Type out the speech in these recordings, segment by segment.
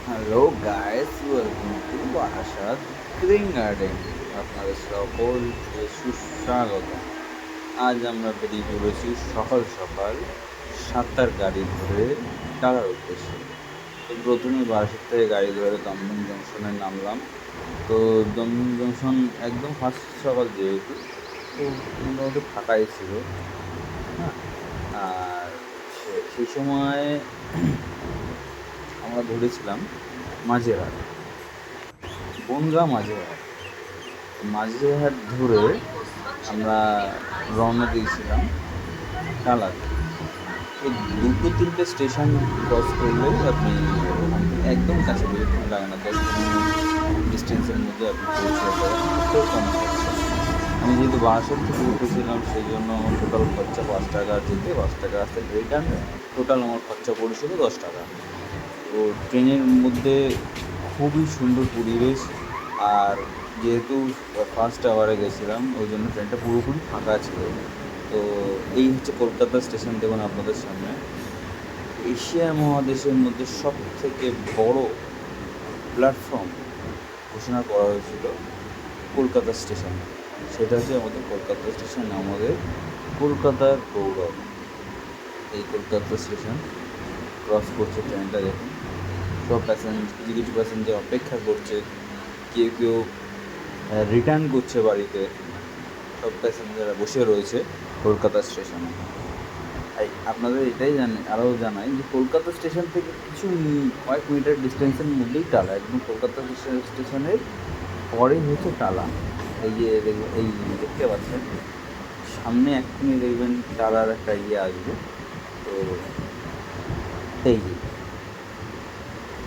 Hello guys, welcome to Barasat green garden. আপনাদের সকলকে সুস্বাগত। আজ আমরা বেরিয়ে পড়েছি সকাল সকাল 7টার গাড়ি ধরে টাকার উদ্দেশ্যে। তো প্রথমে বারাসাত থেকে গাড়ি ধরে দমদম জংশনে নামলাম। তো দমদম জংশন একদম ফার্স্ট সকাল যেহেতু, তো মোটামুটি ফাঁকাই ছিল। হ্যাঁ, আর সেই সময় আমরা ধরেছিলাম মাঝেরহাট, বনগাঁ মাঝেরহাট। মাঝেরহাট ধরে আমরা রওনা দিয়েছিলাম টালাতে। তো দুটো তিনটে স্টেশন ক্রস করলেই আপনি ওখান থেকে একদম কাছে, বেশিক্ষণ লাগে না, 10-15 মিনিট ডিস্টেন্সের মধ্যে আপনি পৌঁছে যাবেন, খুব কম খরচা। আমি যেহেতু বারাসাত থেকে উঠেছিলাম সেই জন্য আমার টোটাল খরচা 5 টাকা যেতে, 5 টাকা আসতে, রিটার্ন টোটাল আমার খরচা পড়েছিল 10 টাকা। তো ট্রেনের মধ্যে খুবই সুন্দর পরিবেশ। আর যেহেতু ফার্স্ট আওয়ারে গেছিলাম ওই জন্য ট্রেনটা পুরোপুরি ফাঁকা ছিল। তো এই হচ্ছে কলকাতা স্টেশন, দেখুন আপনাদের সামনে। এশিয়া মহাদেশের মধ্যে সব থেকে বড় প্ল্যাটফর্ম ঘোষণা করা হয়েছিল কলকাতা স্টেশন। সেটা হচ্ছে আমাদের কলকাতা স্টেশন, আমাদের কলকাতার গৌরব। এই কলকাতা স্টেশন ক্রস করছে ট্রেনটা, দেখুন। সব কিছু কিছু প্যাসেঞ্জার অপেক্ষা করছে, কেউ কেউ রিটার্ন করছে বাড়িতে। সব প্যাসেঞ্জাররা বসে রয়েছে কলকাতা স্টেশনে। আপনাদের এটাই আরও জানাই যে কলকাতা স্টেশন থেকে কিছু কয়েক মিটার ডিস্টেন্সের মধ্যেই টালা, একদম কলকাতা স্টেশনের পরেই হচ্ছে টালা। এই যে এই দেখতে পাচ্ছেন সামনে, এক্ষুনি দেখবেন টালার একটা আসবে। তো এই যে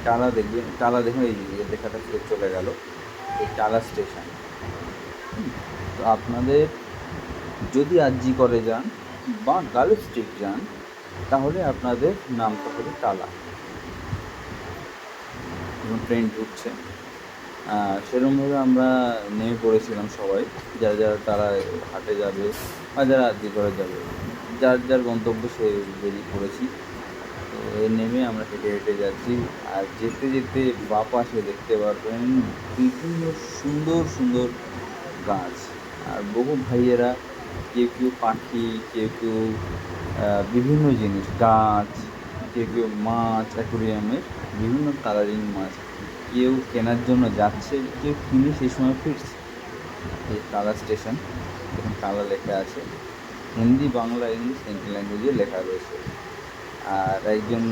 টালা দেখবেন, টালা দেখুন, এই যে লেখাটা চলে গেল, এই টালা স্টেশন। তো আপনাদের যদি আরজি করে যান বা গার্লস স্ট্রিট যান, তাহলে আপনাদের নামটা হবে টালা। এবং ট্রেন ঢুকছে, সেরকমভাবে আমরা নেমে পড়েছিলাম সবাই, যারা যারা তারা হাটে যাবে বা যারা আরজি করে যাবে, যার যার গন্তব্য সে বেরিয়ে পড়েছি। তো নেমে আমরা হেঁটে হেঁটে যাচ্ছি। আর যেতে যেতে বাঁ পাশে দেখতে পারবেন বিভিন্ন সুন্দর সুন্দর গাছ। আর বহু ভাইয়েরা, কেউ কেউ পাখি, কেউ কেউ বিভিন্ন জিনিস, গাছ, কেউ কেউ মাছ, অ্যাকোরিয়ামের বিভিন্ন কালারিং মাছ কেউ কেনার জন্য যাচ্ছে, কেউ কিনে সেই সময় ফিরছে। এই টালা স্টেশন, দেখুন টালা লেখা আছে, হিন্দি, বাংলা, ইংলিশ 3টে ল্যাঙ্গুয়েজে লেখা রয়েছে। আর একজন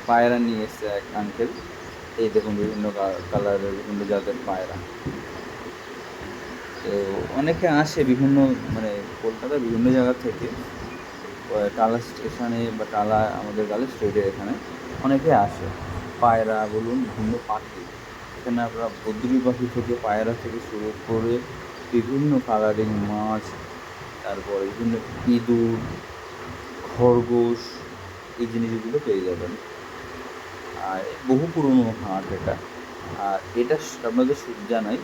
পায়রা নিয়ে এসছে, এক আঙ্কেল। এই দেখুন বিভিন্ন কালারের বিভিন্ন জাতের পায়রা। তো অনেকে আসে বিভিন্ন, মানে কলকাতার বিভিন্ন জায়গা থেকে টালা স্টেশনে বা টালা আমাদের গার্লস স্ট্রিটের এখানে অনেকে আসে। পায়রা বলুন, বিভিন্ন পাখি, এখানে আপনারা বদ্রি পাখি থেকে পায়রা থেকে শুরু করে বিভিন্ন কালারিং মাছ, তারপরে বিভিন্ন ইঁদুর, খরগোশ, এই জিনিসগুলো পেয়ে যাবেন। আর বহু পুরনো হাট এটা। আর এটা আপনাদের জানাই,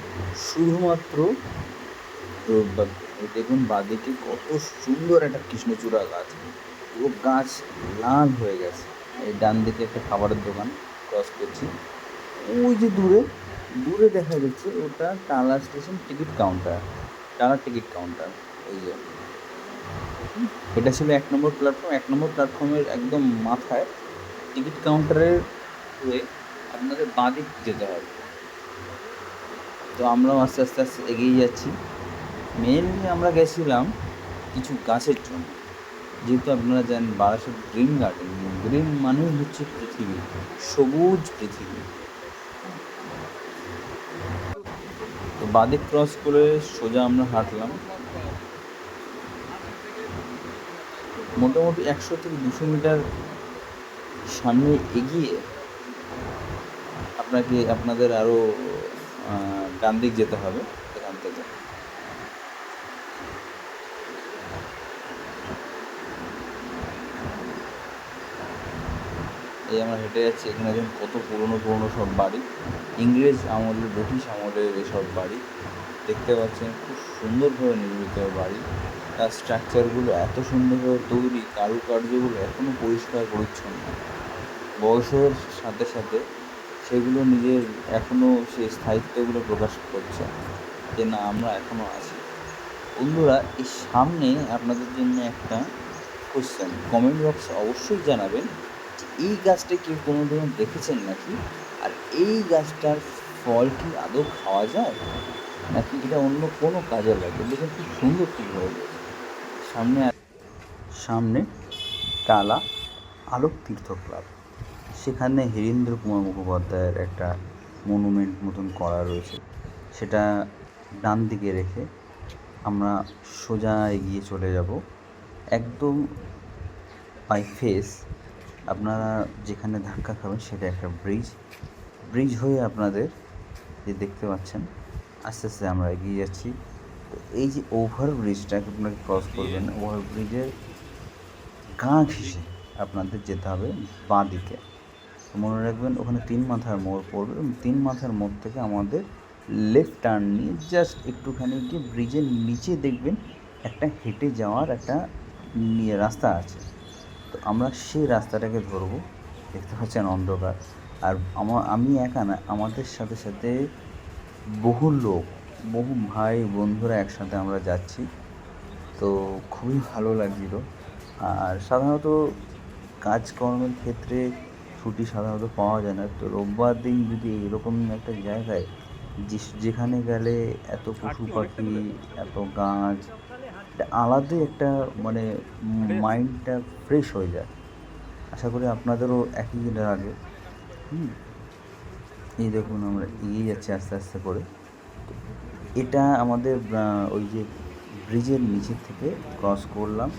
শুধুমাত্র দেখুন বাঁদিকে কত সুন্দর একটা কৃষ্ণচূড়া গাছ, পুরো গাছ লাল হয়ে গেছে। এই ডান দিকে একটা খাবারের দোকান ক্রস করছি, ওই যে দূরে দূরে দেখা যাচ্ছে ওটা টালা স্টেশন টিকিট কাউন্টার, টালা টিকিট কাউন্টার। ওই যে এটা ছিল 1 নম্বর প্ল্যাটফর্ম, 1 নম্বর প্ল্যাটফর্মের একদম মাথায় টিকিট কাউন্টারের হয়ে আপনাদের বাঁদিক যেতে হবে। তো আমরাও আস্তে আস্তে আস্তে এগিয়ে যাচ্ছি। মেনলি আমরা গেছিলাম কিছু গাছের জন্য, যেহেতু আপনারা জানেন বারাসাত গ্রিন গার্ডেন, গ্রিন মানেই হচ্ছে পৃথিবী, সবুজ পৃথিবী। তো বাদিক ক্রস করে সোজা আমরা হাঁটলাম মোটামুটি 100 থেকে 200 মিটার সামনে এগিয়ে আপনাদের আরও ডান দিক যেতে হবে এখান থেকে। এই আমরা হেঁটে যাচ্ছি, এখানে দেখুন কত পুরনো পুরনো সব বাড়ি, ইংরেজ আমলের, ব্রিটিশ আমলের এসব বাড়ি দেখতে পাচ্ছেন। খুব সুন্দরভাবে নির্মিত বাড়ি, তার স্ট্রাকচারগুলো এত সুন্দরভাবে তৈরি, কারুকার্যগুলো এখনও পরিষ্কার পরিচ্ছন্ন। বয়সের সাথে সাথে সেগুলো নিজের এখনও সেই স্থায়িত্বগুলো প্রকাশ করছে যে না আমরা এখনও আছি। বন্ধুরা, এই সামনে আপনাদের জন্য একটা কোশ্চেন, কমেন্ট বক্সে অবশ্যই জানাবেন যে এই গাছটা কেউ কোনো দিন দেখেছেন নাকি, আর এই গাছটার ফল কি আদৌ খাওয়া যায় নাকি এটা অন্য কোনো কাজে লাগে। দেখুন খুব সুন্দর হয়ে সামনে সামনে টালা আলোক তীর্থ ক্লাব, সেখানে হীরেন্দ্র কুমার মুখোপাধ্যায়ের একটা মনুমেন্ট মতন করা রয়েছে। সেটা ডান দিকে রেখে আমরা সোজা এগিয়ে চলে যাব একদম বাই ফেস। আপনারা যেখানে ধাক্কা খাবেন সেটা একটা ব্রিজ হয়ে আপনাদের যে দেখতে পাচ্ছেন আস্তে আস্তে আমরা এগিয়ে যাচ্ছি। তো এই যে ওভারব্রিজটাকে আপনাকে ক্রস করবেন, ওভারব্রিজের গা ঘেঁষে আপনাদের যেতে হবে বাঁ দিকে। মনে রাখবেন ওখানে 3 মাথার মোড় পড়বে এবং 3 মাথার মোড় থেকে আমাদের লেফট টার্ন নিয়ে জাস্ট একটুখানি গিয়ে ব্রিজের নিচে দেখবেন একটা হেঁটে যাওয়ার একটা রাস্তা আছে। তো আমরা সেই রাস্তাটাকে ধরবো। দেখতে পাচ্ছেন অন্ধকার, আর আমি একা না, আমাদের সাথে সাথে বহু লোক, বহু ভাই বন্ধুরা একসাথে আমরা যাচ্ছি। তো খুবই ভালো লাগছিল। আর সাধারণত কাজকর্মের ক্ষেত্রে ছুটি সাধারণত পাওয়া যায় না। তো রোববার দিন যদি এরকম একটা জায়গায় যেখানে গেলে এত পশু পাখি, এত গাছ, একটা আলাদাই একটা মানে মাইন্ডটা ফ্রেশ হয়ে যায়। আশা করি আপনাদেরও একই লাগে। এই দেখুন আমরা এগিয়ে যাচ্ছি আস্তে আস্তে করে। এটা আমাদের ওই যে ব্রিজের নিচের থেকে ক্রস করলাম,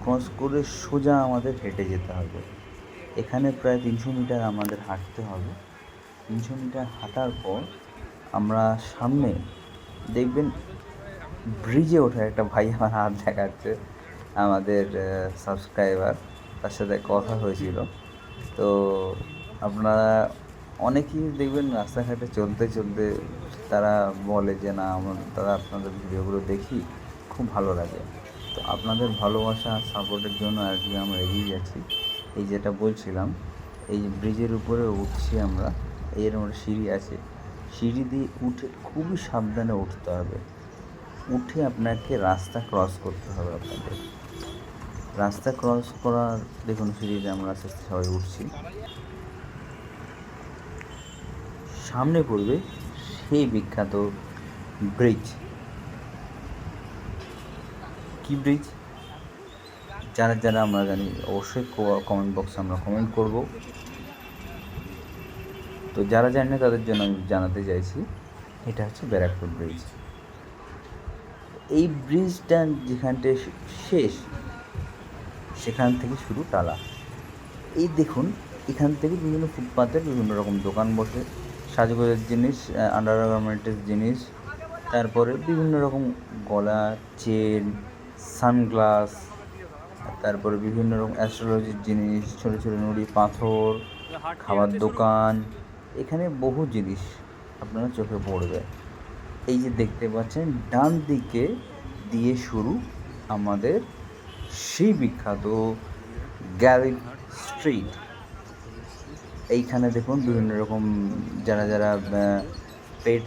ক্রস করে সোজা আমাদের হেঁটে যেতে হবে। এখানে প্রায় 300 মিটার আমাদের হাঁটতে হবে। 300 মিটার হাঁটার পর আমরা সামনে দেখবেন ব্রিজে ওঠা একটা ভাই আমার হাত দেখাচ্ছে, আমাদের সাবস্ক্রাইবার, তার সাথে কথা হয়েছিল। তো আপনারা অনেকেই দেখবেন রাস্তাঘাটে চলতে চলতে তারা বলে যে না তারা আপনাদের ভিডিওগুলো দেখি, খুব ভালো লাগে। তো আপনাদের ভালোবাসা সাপোর্টের জন্য আর কি আমরা এগিয়ে যাচ্ছি। এই যেটা বলছিলাম, এই ব্রিজের উপরে উঠছি আমরা, এরকম একটা সিঁড়ি আছে, সিঁড়ি দিয়ে উঠে খুবই সাবধানে উঠতে হবে। উঠে আপনাকে রাস্তা ক্রস করতে হবে। আপনাদের রাস্তা ক্রস করার দেখুন সিঁড়িতে আমরা আস্তে আস্তে সবাই উঠছি। সামনে পড়বে সেই বিখ্যাত ব্রিজ। কি ব্রিজ যারা আমরা জানি অবশ্যই কমেন্ট বক্সে আমরা কমেন্ট করব। তো যারা জানি না তাদের জন্য আমি জানাতে চাইছি, এটা হচ্ছে ব্যারাকপুর ব্রিজ। এই ব্রিজটা যেখানটায় শেষ সেখান থেকে শুরু টালা। এই দেখুন এখান থেকে বিভিন্ন ফুটপাতের বিভিন্ন রকম দোকান বসে, সাজগোজের জিনিস, আন্ডারগার্মেন্টের জিনিস, তারপরে বিভিন্ন রকম গলার চেন, সানগ্লাস, তারপরে বিভিন্ন রকম অ্যাস্ট্রোলজির জিনিস, ছোটো ছোটো নুড়ি পাথর, খাবার দোকান, এখানে বহু জিনিস আপনারা চোখে পড়বে। এই যে দেখতে পাচ্ছেন ডান দিকে দিয়ে শুরু আমাদের সেই বিখ্যাত গ্যারেজ স্ট্রিট। এইখানে দেখুন বিভিন্ন রকম যারা পেট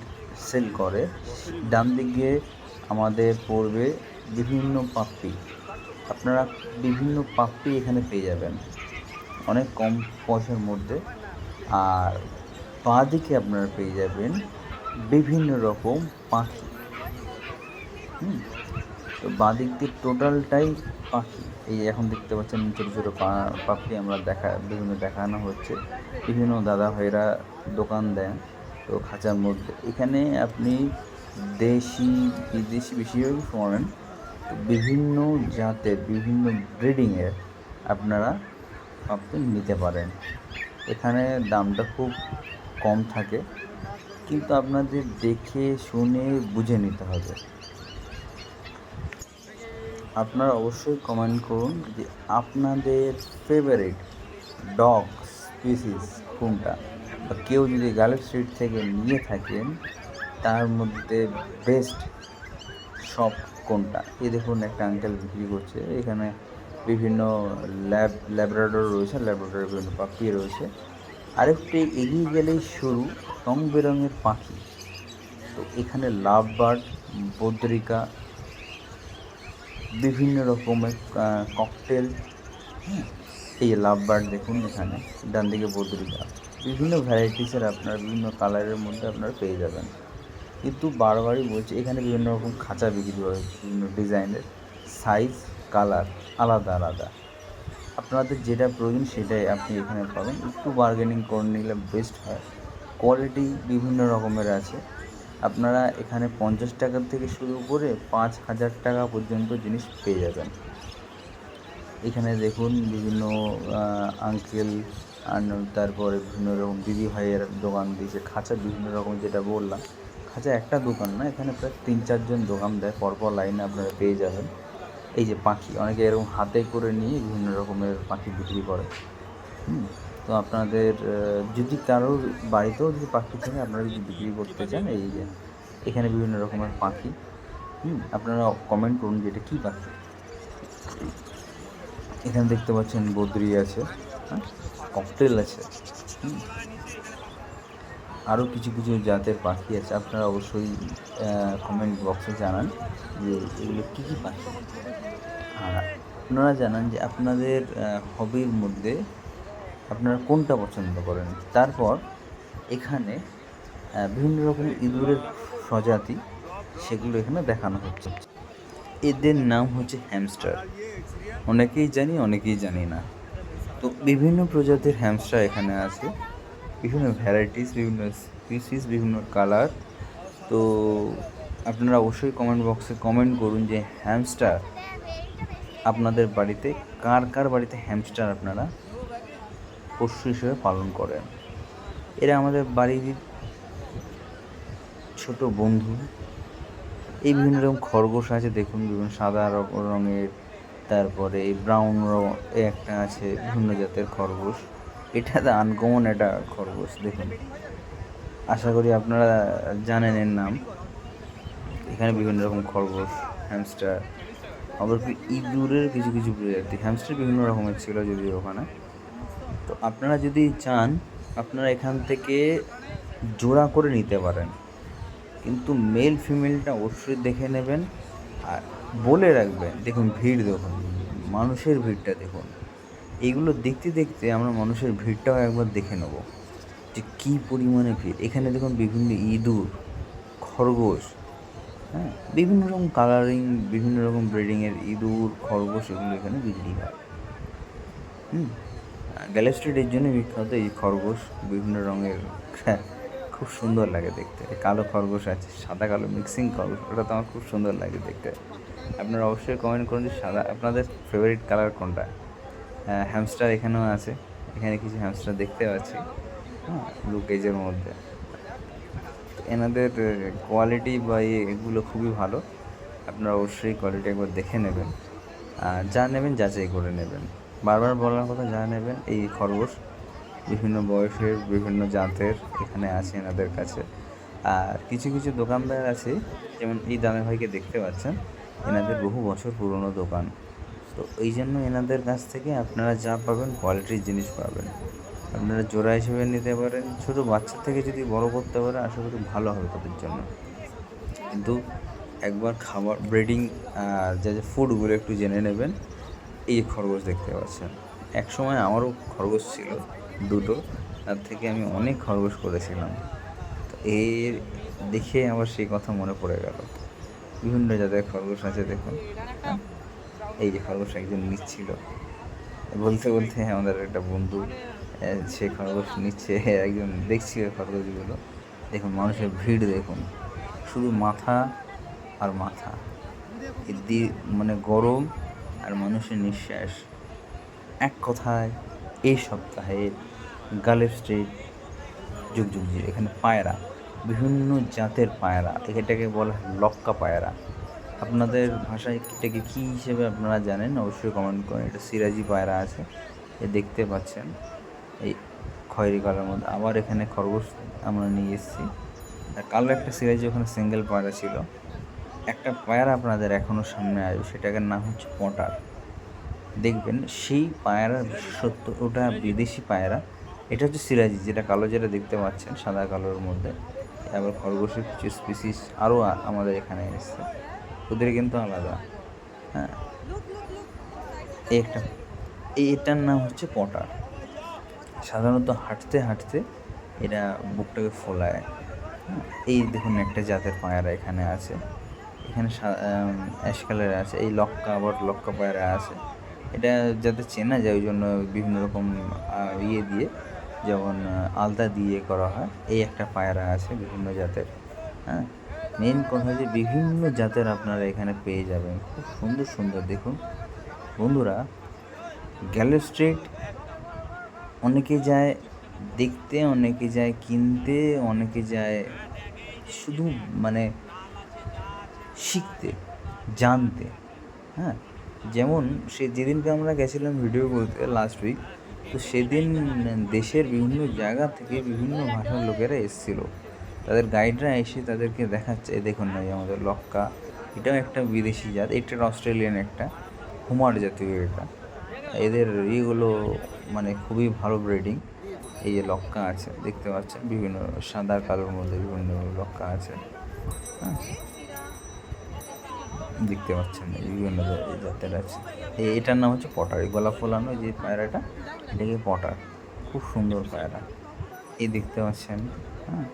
সেল করে। ডান দিকে আমাদের পড়বে বিভিন্ন পাপ্পি, আপনারা বিভিন্ন পাপ্পি এখানে পেয়ে যাবেন অনেক কম পয়সার মধ্যে। আর বাঁ দিকে আপনারা পেয়ে যাবেন বিভিন্ন রকম পাখি। তো বাঁ দিক দিয়ে টোটালটাই পাখি। এই এখন দেখতে পাচ্ছেন ছোটো ছোটো পাখি আমরা বিভিন্ন দেখানো হচ্ছে। বিভিন্ন দাদা ভাইরা দোকান দেন তো খাঁচার মধ্যে। এখানে আপনি দেশি বিদেশি বেশিরভাগই পাবেন, বিভিন্ন জাতের বিভিন্ন ব্রিডিংয়ের আপনারা পাখি নিতে পারেন। এখানে দামটা খুব কম থাকে, কিন্তু আপনাদের দেখে শুনে বুঝে নিতে হবে। আপনারা অবশ্যই কমেন্ট করুন যে আপনাদের ফেভারিট ডগ স্পিসিস কোনটা, বা কেউ যদি গার্লফ স্ট্রিট থেকে নিয়ে থাকেন তার মধ্যে বেস্ট শপ কোনটা। এই দেখুন একটা আঙ্কেল বিক্রি করছে, এখানে বিভিন্ন ল্যাব্রাডর রয়েছে, ল্যাব্রাডরের বিভিন্ন পাখি রয়েছে। আরেকটু এগিয়ে গেলেই সরু রং বেরঙের পাখি। তো এখানে লাভ বার্ড, বদ্রিকা, বিভিন্ন রকমের ককটেল। হ্যাঁ, এই লাভ বার্ড দেখুন, এখানে ডান দিকে বদ্রিকা, বিভিন্ন ভ্যারাইটিসের আপনারা বিভিন্ন কালারের মধ্যে আপনারা পেয়ে যাবেন। কিন্তু বারবারই বলছি, এখানে বিভিন্ন রকম খাঁচা বিক্রি হয়, বিভিন্ন ডিজাইনের, সাইজ, কালার আলাদা আলাদা। আপনাদের যেটা প্রয়োজন সেটাই আপনি এখানে পাবেন। একটু বার্গেনিং করে নিলে বেস্ট হয়। কোয়ালিটি বিভিন্ন রকমের আছে। আপনারা এখানে 50 টাকার থেকে শুরু করে 5,000 টাকা পর্যন্ত জিনিস পেয়ে যাবেন। এখানে দেখুন বিভিন্ন আঙ্কেল আর তারপরে বিভিন্ন রকম দিদি ভাইয়ের দোকান দিয়েছে। খাঁচা বিভিন্ন রকম, যেটা বললাম, খাঁচা একটা দোকান না, এখানে প্রায় 3-4জন দোকান দেয়, পরপর লাইনে আপনারা পেয়ে যাবেন। এই যে পাখি, অনেকে এরকম হাতে করে নিয়ে বিভিন্ন রকমের পাখি বিক্রি করে। তো আপনাদের যদি কারোর বাড়িতেও যদি পাখি থাকে, আপনারা যদি বিক্রি করতে চান, এই যে এখানে বিভিন্ন রকমের পাখি, আপনারা কমেন্ট করুন যে এটা কী পাখি। এখানে দেখতে পাচ্ছেন বদ্রি আছে, ককটেল আছে, আরও কিছু কিছু জাতের পাখি আছে। আপনারা অবশ্যই কমেন্ট বক্সে জানান যে এগুলো কী কী পাখি। আর আপনারা জানান যে আপনাদের হবির মধ্যে আপনারা কোনটা পছন্দ করেন। তারপর এখানে বিভিন্ন রকম ইঁদুরের প্রজাতি, সেগুলো এখানে দেখানো হচ্ছে। এদের নাম হচ্ছে হ্যামস্টার। অনেকেই জানি, অনেকেই জানি না। তো বিভিন্ন প্রজাতির হ্যামস্টার এখানে আছে, বিভিন্ন ভ্যারাইটিস, বিভিন্ন স্পিসিস, বিভিন্ন কালার। তো আপনারা অবশ্যই কমেন্ট বক্সে কমেন্ট করুন যে হ্যামস্টার আপনাদের বাড়িতে, কার কার বাড়িতে হ্যামস্টার আপনারা পশু হিসেবে পালন করেন। এরা আমাদের বাড়ির ছোট বন্ধু। এই বিভিন্ন রকম খরগোশ আছে, দেখুন বিভিন্ন সাদা রঙের, তারপরে ব্রাউন একটা আছে, বিভিন্ন জাতের খরগোশ। এটা তো আনকমন একটা খরগোশ, দেখুন, আশা করি আপনারা জানেন এর নাম। এখানে বিভিন্ন রকম খরগোশ, হ্যামস্টার, আবার ইঁদুরের কিছু কিছু প্রজাতি। হ্যামস্টার বিভিন্ন রকমের ছিল যদিও ওখানে। তো আপনারা যদি চান, আপনারা এখান থেকে জোড়া করে নিতে পারেন, কিন্তু মেল ফিমেলটা অবশ্যই দেখে নেবেন। আর বলে রাখবেন, দেখুন ভিড় দেখুন, মানুষের ভিড়টা দেখুন। এইগুলো দেখতে দেখতে আমরা মানুষের ভিড়টাও একবার দেখে নেব যে কী পরিমাণে ভিড়। এখানে দেখুন বিভিন্ন ইঁদুর, খরগোশ, বিভিন্ন রকম কালারিং, বিভিন্ন রকম ব্রিডিংয়ের ইঁদুর, খরগোশ, এগুলো এখানে বিক্রি হয়। গ্যালেস্ট্রিট এর জন্য বিখ্যাত এই খরগোশ, বিভিন্ন রঙের, খুব সুন্দর লাগে দেখতে। কালো খরগোশ আছে, সাদা কালো মিক্সিং খরগোশ, ওটা তো আমার খুব সুন্দর লাগে দেখতে। আপনারা অবশ্যই কমেন্ট করুন যে আপনাদের ফেভারিট কালার কোনটা। হ্যামস্টার এখানেও আছে, এখানে কিছু হ্যামস্টার দেখতে পাচ্ছি, ব্লু কেজের মধ্যে। এনাদের কোয়ালিটি বা এগুলো খুবই ভালো। আপনারা অবশ্যই কোয়ালিটি একবার দেখে নেবেন, যা নেবেন যাচাই করে নেবেন। বারবার বলার কথা, যা নেবেন। এই খরগোশ বিভিন্ন বয়সের, বিভিন্ন জাতের এখানে আছে এনাদের কাছে। আর কিছু কিছু দোকানদার আছে, যেমন এই দামে ভাইকে দেখতে পাচ্ছেন, এনাদের বহু বছর পুরনো দোকান। তো এই জন্য এনাদের কাছ থেকে আপনারা যা পাবেন কোয়ালিটির জিনিস পাবেন। আপনারা জোড়া হিসেবে নিতে পারেন, ছোটো বাচ্চা থেকে যদি বড় করতে পারে, আশা করি ভালো হবে তাদের জন্য। কিন্তু একবার খাবার, ব্রিডিং আর যা যা ফুডগুলো একটু জেনে নেবেন। এই খরগোশ দেখতে পাচ্ছেন, এক সময় আমারও খরগোশ ছিল দুটো, তার থেকে আমি অনেক খরগোশ করেছিলাম। তো এর দেখে আমার সেই কথা মনে পড়ে গেল। বিভিন্ন জাতের খরগোশ আছে, দেখুন। এই যে খরগোশ একজন নিচ্ছিল, বলতে বলতে আমাদের একটা বন্ধু, সে খরগোশ নিচ্ছে, একজন দেখছিল খরগোশগুলো। দেখুন মানুষের ভিড় দেখুন, শুধু মাথা আর মাথা, মানে গরম আর মানুষের নিঃশ্বাস। এক কথায় এই সপ্তাহে গালের স্ট্রিট যুগযুগজি, এখানে পায়রা, বিভিন্ন জাতের পায়রা, এটাকে বলা হয় লক্কা পায়রা। আপনাদের ভাষায় এটাকে কী হিসেবে আপনারা জানেন অবশ্যই কমেন্ট করেন। এটা সিরাজি পায়রা আছে, এ দেখতে পাচ্ছেন এই খয়েরি কালার মধ্যে। আবার এখানে খরগোশ আমরা নিয়ে এসেছি, আর কালো একটা সিরাজি ওখানে সিঙ্গেল পায়রা ছিল। একটা পায়রা আপনাদের এখনও সামনে আসবে, সেটাকে নাম হচ্ছে পটার। দেখবেন সেই পায়রার বিশেষত্ব, ওটা বিদেশি পায়রা, এটা হচ্ছে সিরাজি, যেটা কালো, যেটা দেখতে পাচ্ছেন সাদা কালোর মধ্যে। আবার খরগোশের কিছু স্পিসিস আরও আমাদের এখানে এসছে, ওদের কিন্তু আলাদা। হ্যাঁ, এই একটা, এটার নাম হচ্ছে পটার। সাধারণত হাঁটতে হাঁটতে এরা বুকটাকে ফোলায়। হ্যাঁ, এই দেখুন একটা জাতের পায়রা এখানে আছে, এখানে অ্যাশ কালারে আছে। এই লক্কা, আবার লক্কা পায়রা আছে। এটা যাতে চেনা যায় ওই জন্য বিভিন্ন রকম ইয়ে দিয়ে, যেমন আলতা দিয়ে করা হয়। এই একটা পায়রা আছে বিভিন্ন জাতের। হ্যাঁ, মেন কথা যে বিভিন্ন জাতের আপনারা এখানে পেয়ে যাবেন, খুব সুন্দর সুন্দর। দেখুন বন্ধুরা, গ্যালো স্ট্রিট অনেকে যায় দেখতে, অনেকে যায় কিনতে, অনেকে যায় শুধু মানে শিখতে, জানতে। হ্যাঁ, যেমন যেদিনকে আমরা গেছিলাম ভিডিও করতে লাস্ট উইক, তো সেদিন দেশের বিভিন্ন জায়গা থেকে বিভিন্ন ভাষার লোকেরা এসেছিলো। তাদের গাইডরা এসে তাদেরকে দেখাচ্ছে, দেখুন না আমাদের লক্কা, এটাও একটা বিদেশি জাত, এটা অস্ট্রেলিয়ান একটা হুমার জাতীয়। এটা এদের ইয়েগুলো মানে খুবই ভালো ব্রিডিং। এই যে লক্কা আছে দেখতে পাচ্ছেন, বিভিন্ন সাদা কালোর মধ্যে বিভিন্ন লক্কা আছে। হ্যাঁ, দেখতে পাচ্ছেন বিভিন্ন জাতের আছে। এটার নাম হচ্ছে পটার। এই গলা ফোলানো যে পায়রাটা, এটাকে পটার, খুব সুন্দর পায়রা। এই দেখতে পাচ্ছেন। হ্যাঁ,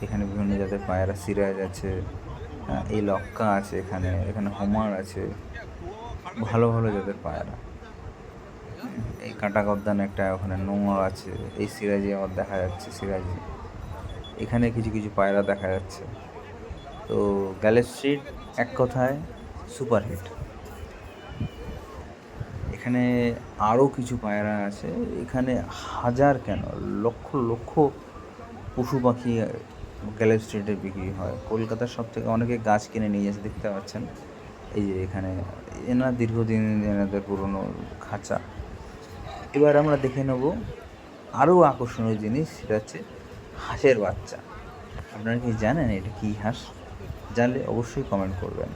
এখানে বিভিন্ন জাতের পায়রা, সিরাজ আছে। হ্যাঁ, এই লক্কা আছে, এখানে এখানে হোমার আছে, ভালো ভালো জাতের পায়রা। এই কাঁটা গদ্দান একটা ওখানে নোংর আছে। এই সিরাজি আবার দেখা যাচ্ছে, সিরাজি এখানে কিছু কিছু পায়রা দেখা যাচ্ছে। তো গ্যালো স্ট্রিট এক কথায় সুপারহিট। এখানে আরও কিছু পায়রা আছে, এখানে হাজার কেন লক্ষ লক্ষ পশু পাখি গ্যালো স্ট্রিটে বিক্রি হয়। কলকাতার সব থেকে অনেকে গাছ কিনে নিয়ে এসে, দেখতে পাচ্ছেন এই যে এখানে এনার দীর্ঘদিন এনাদের পুরনো খাঁচা। এবার আমরা দেখে নেব আরও আকর্ষণীয় জিনিস, সেটা হচ্ছে হাঁসের বাচ্চা। আপনারা কি জানেন এটা কী হাঁস? জানলে অবশ্যই কমেন্ট করবেন।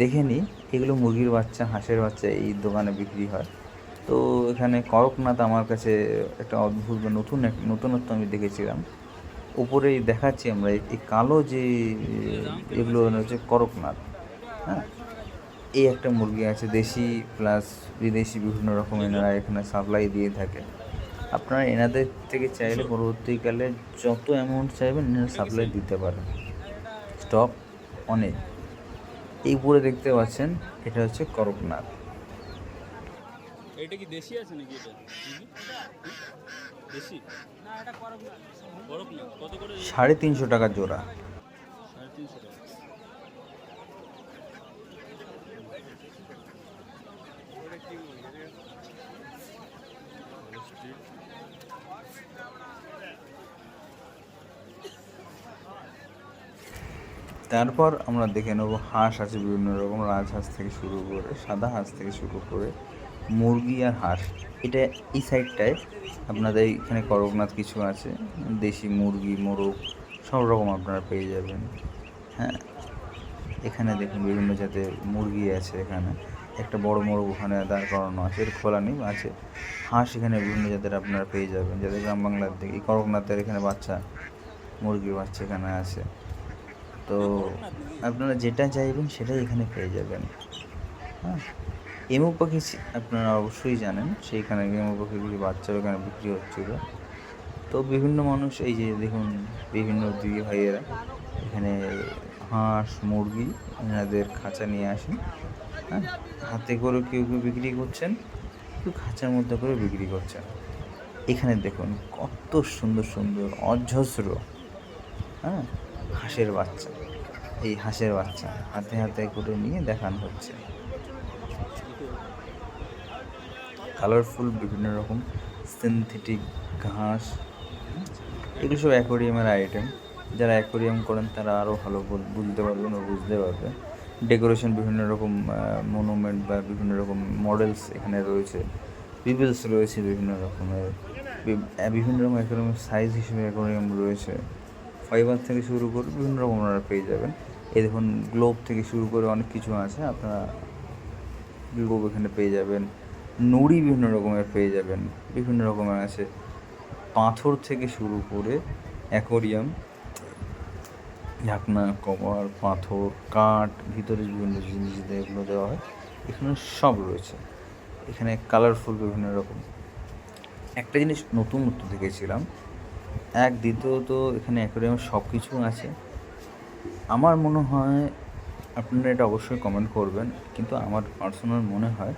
দেখে নিই, এগুলো মুরগির বাচ্চা, হাঁসের বাচ্চা এই দোকানে বিক্রি হয়। তো এখানে করকনাথ আমার কাছে একটা অদ্ভুত বা নতুনত্ব আমি দেখেছিলাম। উপরেই দেখাচ্ছি আমরা এই কালো যে এগুলো হচ্ছে করকনাথ। হ্যাঁ, এই একটা মুরগি আছে, দেশি প্লাস বিদেশি বিভিন্ন রকম এনারা এখানে সাপ্লাই দিয়ে থাকে। আপনারা এনাদের থেকে চাইলে পরবর্তীকালে যত অ্যামাউন্ট চাইবেন এনারা সাপ্লাই দিতে পারেন। স্টক অনেক। এই উপরে দেখতে পাচ্ছেন, এটা হচ্ছে করকনাথ। এটা কি দেশি আছে নাকি? এটা দেশি না, এটা করকনাথ। কত করে? 350 টাকা জোড়া। 350 টাকা। তারপর আমরা দেখে নেবো হাঁস আছে বিভিন্ন রকম, রাজহাঁস থেকে শুরু করে, সাদা হাঁস থেকে শুরু করে মুরগি আর হাঁস। এটা এই সাইডটায় আপনাদের এখানে করকনাথ কিছু আছে, দেশি মুরগি, মোরগ সব রকম আপনারা পেয়ে যাবেন। হ্যাঁ, এখানে দেখুন বিভিন্ন জাতের মুরগি আছে। এখানে একটা বড় মোরগ ওখানে দাঁড় করানো আছে, এর খোলা নেই আছে। হাঁস এখানে বিভিন্ন জাতের আপনারা পেয়ে যাবেন, যাদের গ্রাম বাংলার দিকে। এই করকনাথের এখানে বাচ্চা, মুরগির বাচ্চা এখানে আছে। তো আপনারা যেটা চাইবেন সেটাই এখানে পেয়ে যাবেন। হ্যাঁ, এমু পাখি আপনারা অবশ্যই জানেন, সেইখানে এমু পাখির কিছু বাচ্চাও এখানে বিক্রি হচ্ছিলো। তো বিভিন্ন মানুষ, এই যে দেখুন বিভিন্ন দিদি ভাইয়েরা এখানে হাঁস মুরগি এনাদের খাঁচা নিয়ে আসেন। হ্যাঁ, হাতে করে কেউ কেউ বিক্রি করছেন, কেউ খাঁচার মধ্যে করে বিক্রি করছেন। এখানে দেখুন কত সুন্দর সুন্দর অজস্র হ্যাঁ হাঁসের বাচ্চা। এই হাঁসের বাচ্চা হাতে হাতে করে নিয়ে দেখানো হচ্ছে। কালারফুল বিভিন্ন রকম সিনথেটিক ঘাস, এগুলো সব অ্যাকোয়ারিয়ামের আইটেম। যারা অ্যাকোয়ারিয়াম করেন তারা আরও ভালো বুঝতে পারবেন ও বুঝতে পারবে। ডেকোরেশন বিভিন্ন রকম মনুমেন্ট বা বিভিন্ন রকম মডেলস এখানে রয়েছে, পিপলস রয়েছে বিভিন্ন রকমের, বিভিন্ন রকম অ্যাকোয়ারিয়ামের সাইজ হিসেবে অ্যাকোয়ারিয়াম রয়েছে। ফাইবার থেকে শুরু করে বিভিন্ন রকম আপনারা পেয়ে যাবেন। এই দেখুন গ্লোব থেকে শুরু করে অনেক কিছু আছে, আপনারা গ্লোব এখানে পেয়ে যাবেন। নুড়ি বিভিন্ন রকমের পেয়ে যাবেন, বিভিন্ন রকমের আছে। পাথর থেকে শুরু করে অ্যাকোরিয়াম, ঢাকনা, কভার, পাথর, কাঠ, ভিতরে বিভিন্ন জিনিস এগুলো দেওয়া হয়, এখানে সব রয়েছে। এখানে কালারফুল বিভিন্ন রকম। একটা জিনিস নতুনত্ব দেখেছিলাম, দ্বিতীয়ত এখানে অ্যাকোরিয়ামে সব কিছু আছে। আমার মনে হয়, আপনারা এটা অবশ্যই কমেন্ট করবেন, কিন্তু আমার পার্সোনাল মনে হয়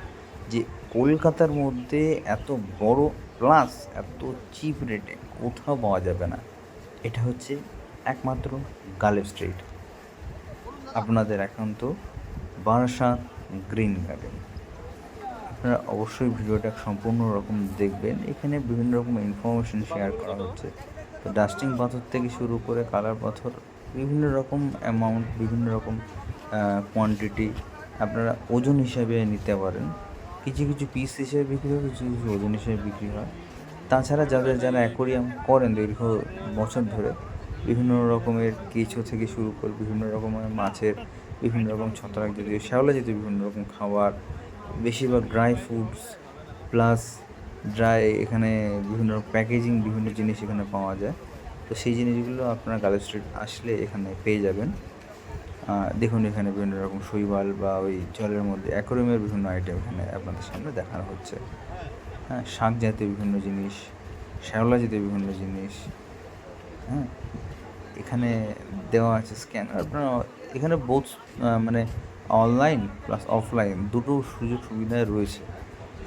যে কলকাতার মধ্যে এত বড় প্লাস এত চিপ রেটে কোথাও পাওয়া যাবে না। এটা হচ্ছে একমাত্র গালেব স্ট্রিট, আপনাদের একান্ত বারাসাত গ্রিন গার্ডেন। আপনারা অবশ্যই ভিডিওটা সম্পূর্ণ রকম দেখবেন, এখানে বিভিন্ন রকম ইনফরমেশন শেয়ার করা হচ্ছে। তো ডাস্টিং পাথর থেকে শুরু করে কালার পাথর, বিভিন্ন রকম অ্যামাউন্ট, বিভিন্ন রকম কোয়ান্টিটি, আপনারা ওজন হিসাবে নিতে পারেন। কিছু কিছু পিস হিসেবে বিক্রি হয়, কিছু কিছু ওজন হিসেবে বিক্রি হয়। তাছাড়া যারা অ্যাকোরিয়াম করেন দীর্ঘ বছর ধরে, বিভিন্ন রকমের কেঁচো থেকে শুরু করে বিভিন্ন রকমের মাছের বিভিন্ন রকম ছত্রাক জাতীয়, শ্যাওলা জাতীয় বিভিন্ন রকম খাবার, বেশিরভাগ ড্রাই ফুডস প্লাস এখানে বিভিন্ন প্যাকেজিং বিভিন্ন জিনিস এখানে পাওয়া যায়। তো সেই জিনিসগুলো আপনারা গালেব স্ট্রিট আসলে এখানে পেয়ে যাবেন। দেখুন এখানে বিভিন্ন রকম শৈবাল বা ওই জলের মধ্যে অ্যাকোরিয়ামের বিভিন্ন আইটেম এখানে আপনাদের সামনে দেখানো হচ্ছে। হ্যাঁ, শাক জাতীয় বিভিন্ন জিনিস, শ্যাওলা জাতীয় বিভিন্ন জিনিস। হ্যাঁ, এখানে দেওয়া আছে স্ক্যানার। আপনারা এখানে বোথ মানে অনলাইন প্লাস অফলাইন দুটো সুযোগ সুবিধায় রয়েছে।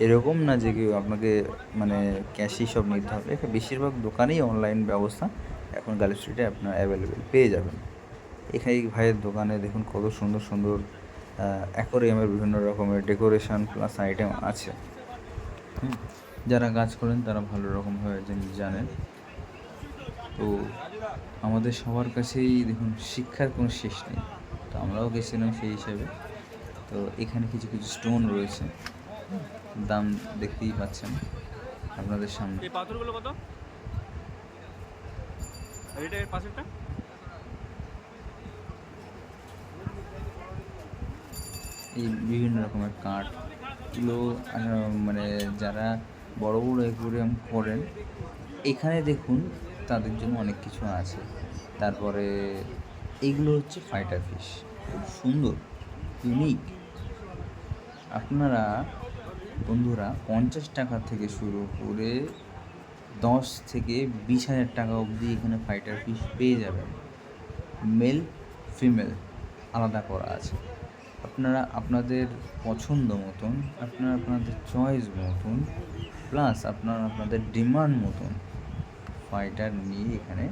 এরকম না যে কেউ আপনাকে মানে ক্যাশেই সব নিতে হবে। এখানে বেশিরভাগ দোকানেই অনলাইন ব্যবস্থা এখন গালেব স্ট্রিটে আপনারা অ্যাভেলেবেল পেয়ে যাবেন। এখানে এই ভাইয়ের দোকানে দেখুন কত সুন্দর সুন্দর অ্যাকোরিয়ামের বিভিন্ন রকমের ডেকোরেশন প্লাস আইটেম আছে। যারা কাজ করেন তারা ভালো রকমভাবে জানেন। তো আমাদের সবার কাছেই দেখুন শিক্ষার কোনো শেষ নেই, তো আমরাও গেছিলাম সেই হিসাবে। তো এখানে কিছু কিছু স্টোন রয়েছে, দাম দেখতেই পাচ্ছেন আপনাদের সামনে। এই পাথরগুলো কত? এটা এর পাশেরটা এই বিভিন্ন রকমের কাঠগুলো মানে যারা বড় বড় অ্যাকোরিয়াম করেন এখানে দেখুন তাদের জন্য অনেক কিছু আছে। তারপরে এইগুলো হচ্ছে ফাইটার ফিশ, খুব সুন্দর, ইউনিক। আপনারা বন্ধুরা 50 টাকা থেকে শুরু করে 10 থেকে 20,000 টাকা অবধি এখানে ফাইটার ফিশ পেয়ে যাবেন। মেল ফিমেল আলাদা করা আছে। আপনারা আপনাদের পছন্দ মতন, আপনারা আপনাদের চয়েস মতন প্লাস আপনাদের ডিমান্ড মতন ফাইটার নিয়ে এখানে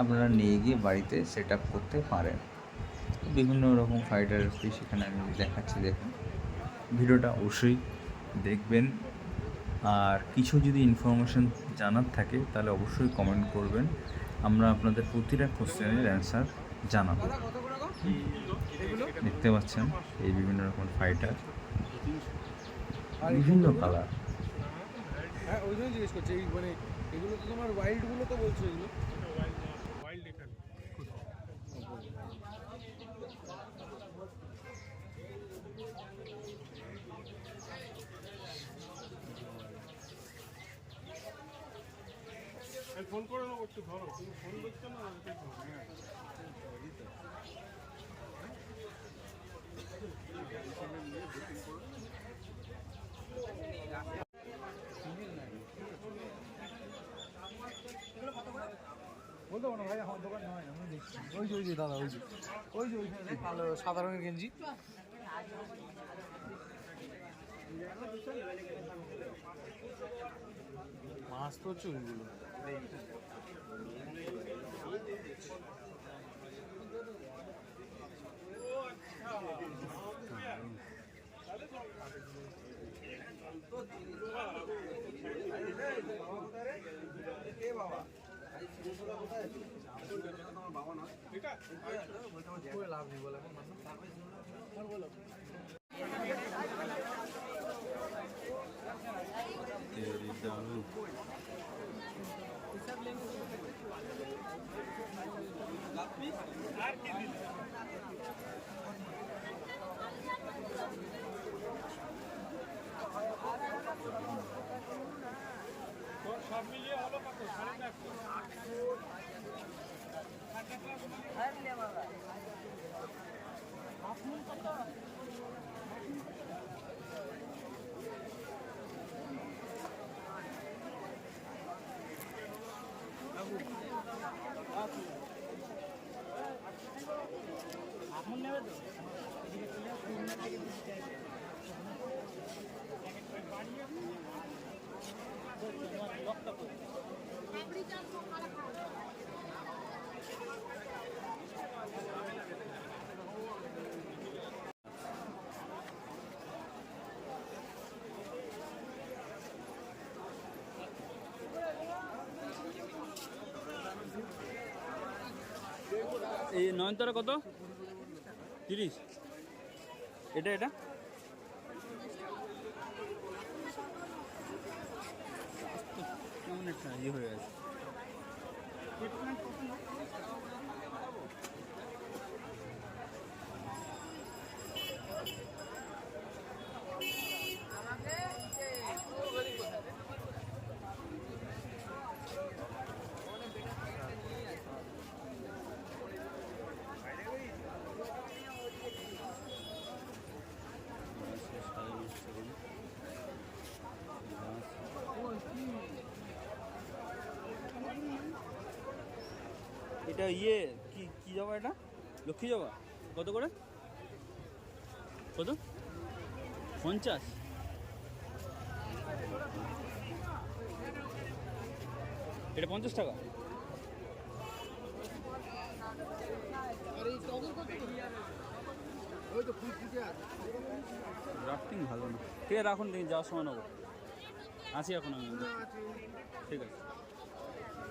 আপনারা নিয়ে গিয়ে বাড়িতে সেট আপ করতে পারেন। বিভিন্ন রকম ফাইটার ফিশ এখানে আমি দেখাচ্ছি, দেখুন ভিডিওটা অবশ্যই দেখবেন। আর কিছু যদি ইনফরমেশান জানার থাকে তাহলে অবশ্যই কমেন্ট করবেন, আমরা আপনাদের প্রতিটা কোশ্চেনের অ্যান্সার জানাবো। দেখতে পাচ্ছেন এই বিভিন্ন রকম ফাইটার, বিভিন্ন কালার। হ্যাঁ, ওই জন্য জিজ্ঞেস করছি, এই মানে এগুলো তো তোমার ওয়াইল্ডগুলো তো বলছো, এগুলো ওয়াইল্ড এখানে ফোন করে নেবো, একটু ধরো, তুমি ফোন দেখছো না? বলতে পারো ভাই, আমার দোকান নয়, আমি দেখছি। ওই যে দাদা, ওই যে ওইখানে কালো সাদা রঙের গেঞ্জি। মাছ তো চুলগুলো লাভ নেই বলে বলো। সব মিলিয়ে হলো কত? আপনি নেবে তো এই নয়নতারা কত? 30। এটা এটা কেমন একটা ইয়ে হয়ে গেছে। এটা ইয়ে কি কি জবা? এটা লক্ষ্মী জবা। কত করে? কত? 50। এটা 50 টাকা। রাফটিং ভালো না। ঠিক আছে রাখুন, দেখি যাওয়ার সময় নেবো। আছি এখন আমি। ঠিক আছে।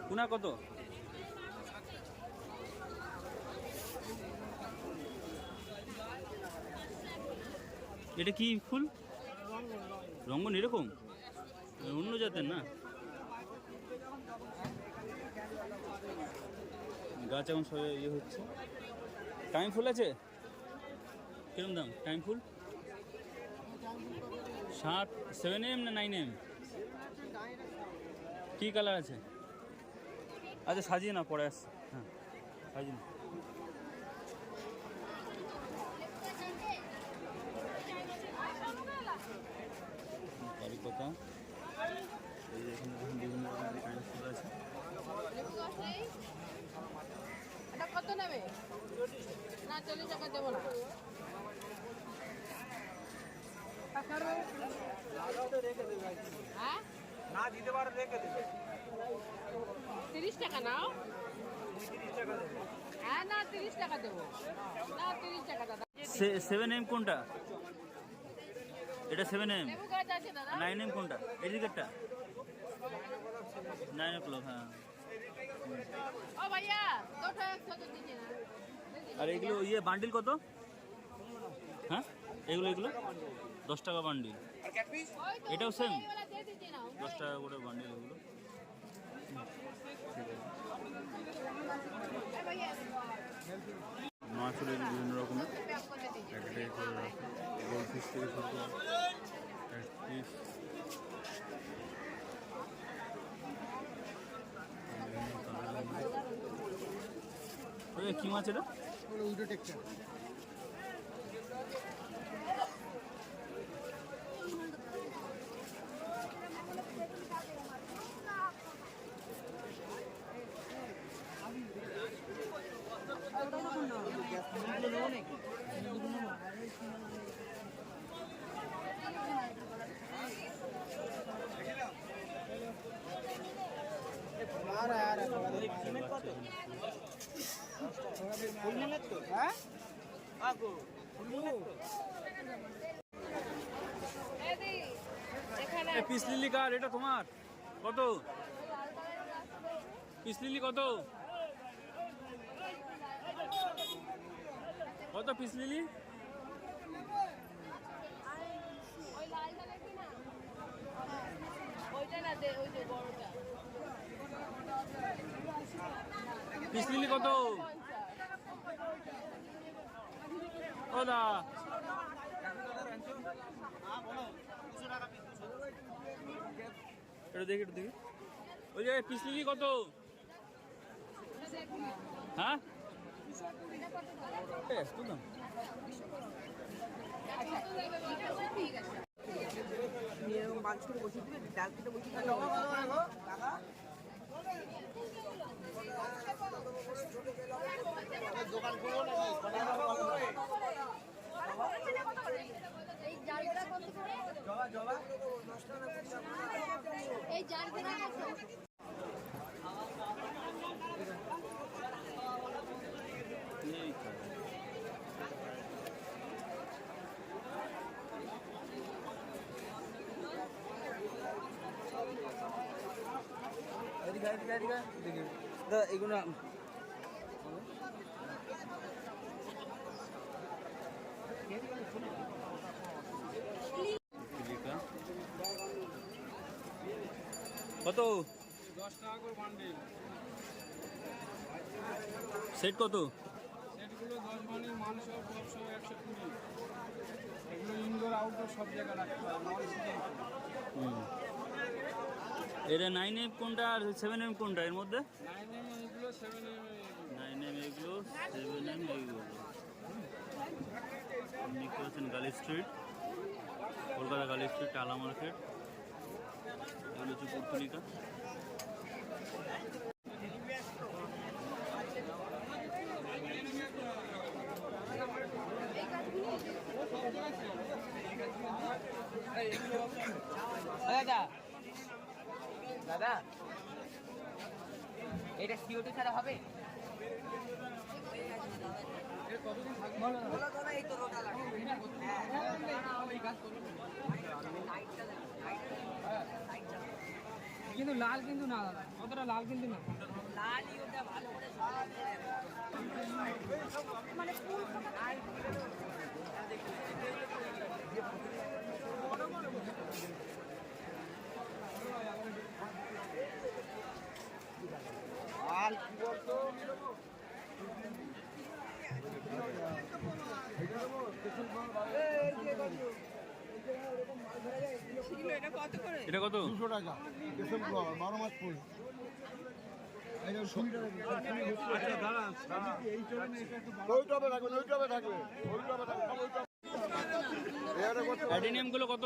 কুনা কত? এটা কি ফুল? রঙ্গন এরকম অন্য জাতের না? গাছ এখন সব ইয়ে হচ্ছে। টাইম ফুল আছে কিরম দাম? টাইম ফুল 7 AM না 9 AM? কী কালার আছে? আচ্ছা সাজিয়ে না, পরে আসছে। হ্যাঁ সাজিয়ে না। কথা এই যে এখানে দেখুন বিভিন্ন রকমের টাইম ফুল আছে। এটা কত নেবে? না 40 টাকা দেবো না। হ্যাঁ না দিতে পারো রেখে দেবে। 30 টাকা নাও। হ্যাঁ না 30 টাকা দেবো না, 30 টাকা দাদা। 7 AM কোনটা? এটা 7 AM। লেবু গাছ আছে দাদা। 9 AM কোনটা? এদিকেরটা 9 o'clock। হ্যাঁ। ও ভাইয়া দুটো 100 তো দিন না। আর এগুলো ইয়ে বান্ডিল কত? হ্যাঁ এগুলো 10 টাকা বান্ডিল। ওই তো এটাও সেম এইগুলা দিয়ে দিচ্ছি নাও। 10 টাকা করে বান্ডিল এগুলো। এই ভাইয়া মাছ হলে বিভিন্ন রকমের প্যাক করে দিচ্ছি। একটা করে রাখে। গোল ফিশ থেকে শুরু করে পিস কি মাছ এটা? Widow texture. এই দি এখানে পিস লিলি কার? এটা তোমার কত? পিস লিলি কত? কত পিস লিলি? ওই লালটা দেখি না, ওইটা না দে, ওই যে বড়টা পিস লিলি কত? 50। ও দা এটা দেখি, এটা দেখি। ওই যে পিস লিলি কত? হ্যাঁ একটু দাম ঠিক আছে এরকম মাংস বসিয়ে দিবে ডাল খেতে বসিয়ে দিবে এই জালগুলা কত করে এই জালগুলা কত এই খায়। এদিকে দেখি দাদা এগুলো চিলিকা কত 10 টাকা করে বান্ডিল সেট কত সেটগুলো 10 বানি মাংস সব 120 এগুলো ইনডোর আউটডোর সব জায়গায় রাখতে হয় নন সিজন এটা 9M কোনটা আর 7M কোনটা এর মধ্যে 9M এগুলো 7M 9M এগুলো 7M এইগুলো আপনি করেছেন গালি স্ট্রিট কলকাতা গালি স্ট্রিট টালা মার্কেট এগুলো হচ্ছে পুরতুলিকা দাদা দাদা এটা CO2 ছাড়া হবে কিন্তু লাল কিন্তু না দাদা অতটা লাল কিন্তু না লাল ওটা ভালো করে মানে ফুল আর কি বলতো এটা কত 200 টাকা ডিসেম্বর 12 মাস ফুল ওইটাবে থাকবে ওইটাবে থাকবে ওইটাবে থাকবে অ্যাডিনিয়াম গুলো কত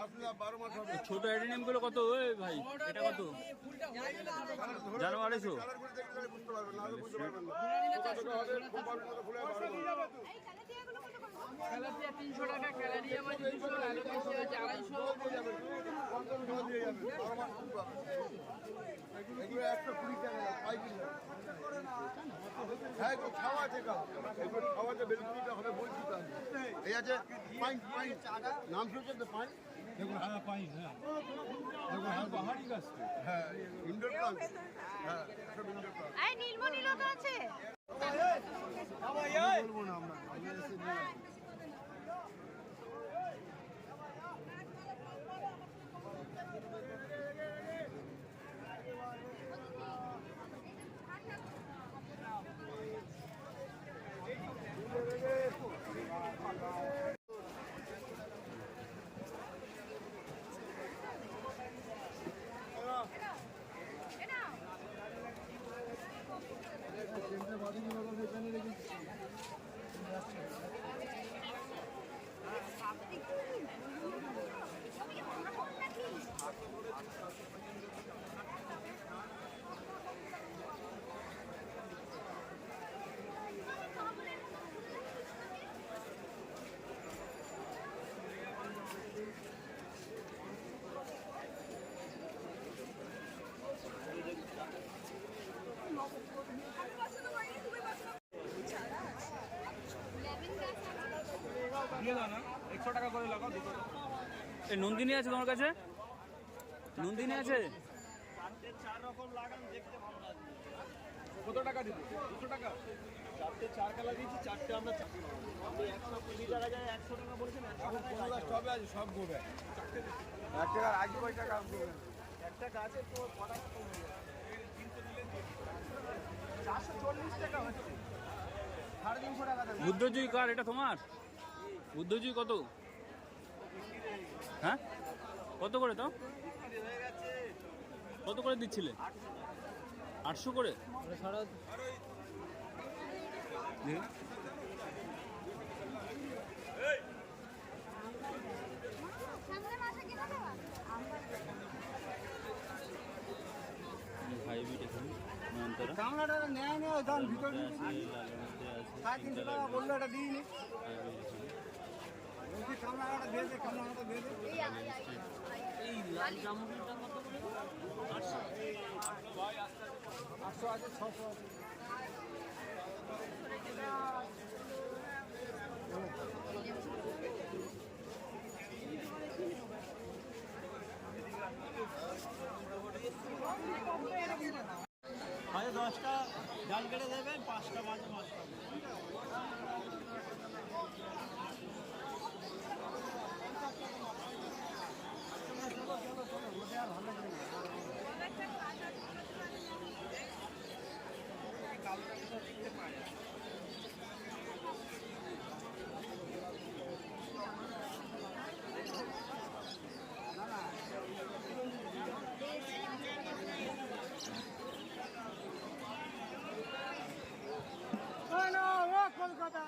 আসলে 12 মাস হবে ছোট অ্যাডিনিয়াম গুলো কত ওই ভাই এটা কত জানো 250 বুঝতে পারবেন না বুঝতে পারবেন না কত হবে কোম্পানির মতো ফুলে 12 মাস এই কালাটিয়াগুলো কত করে ক্যালারিয়া 300 টাকা ক্যালারিয়া মানে 200 আলু 250 দিয়ে যাবে 12 মাস ফুল পাবে এগুলো 120 টাকা পাইকারি হ্যাঁ এগুলো খাওয়া আছে গা এগুলো খাওয়াতে বেলকুনিটা হবে বলছি তো আমি। এই আছে পাইন পাইন নাম শুনছেন তো পাইন দেখুন হ্যাঁ পাইন হ্যাঁ দেখুন হ্যাঁ পাহাড়ি গাছ হ্যাঁ ইনডোর প্লান্ট হ্যাঁ সব ইনডোর প্লান্ট এই নীলমণি লোক আছে বলবো না আমরা এসে নিয়ে এই নন্দিনী আছে তোমার কাছে নন্দিনী আছে কত টাকা দিবি 200 টাকা চারটে 4 কালার দিয়েছি চারটে আমরা 120 টাকা যায় 100 টাকা বলেছেন 100 টাকা সবে আছে সব গোবে চারটে 1 টাকা আজ কয় টাকা আপনি একটা গাছে তো কত টাকা কম হয়ে যাবে 300 দিলে 440 টাকা হচ্ছে 350 টাকা দেন বুদ্ধজয়ী কার এটা তোমার বুদ্ধজয়ী কত হ্যাঁ কত করে তো কত করে দিচ্ছিলে 800 করে সারা দেখি। সামনে মাসে কিনে দেবা হাইব্রিড এখানে নয়নতারা কামড়াটা নেয় না দাম ভিতর আছে, লালের মধ্যে আছে, 350 টাকা বললো এটা দিইনি হাইব্রিড এখানে। বলছি কামড়াটা দিয়ে দে কামড়াটা দিয়ে দে এই লাল জামুনটা কত করে? 800 800 আছে 600 আছে হয় 10টা ডাল কেটে দেবেন 5টা মাছ মাছ কলকাতা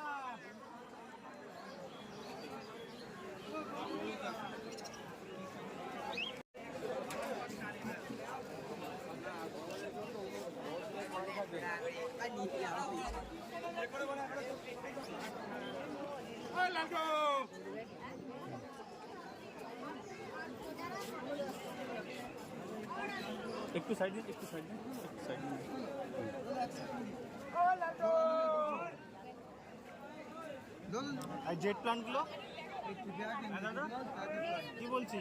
একটু সাইড দিন, একটু সাইড দিন, একটু সাইড দিন। আর জেট প্ল্যানগুলো কি বলছি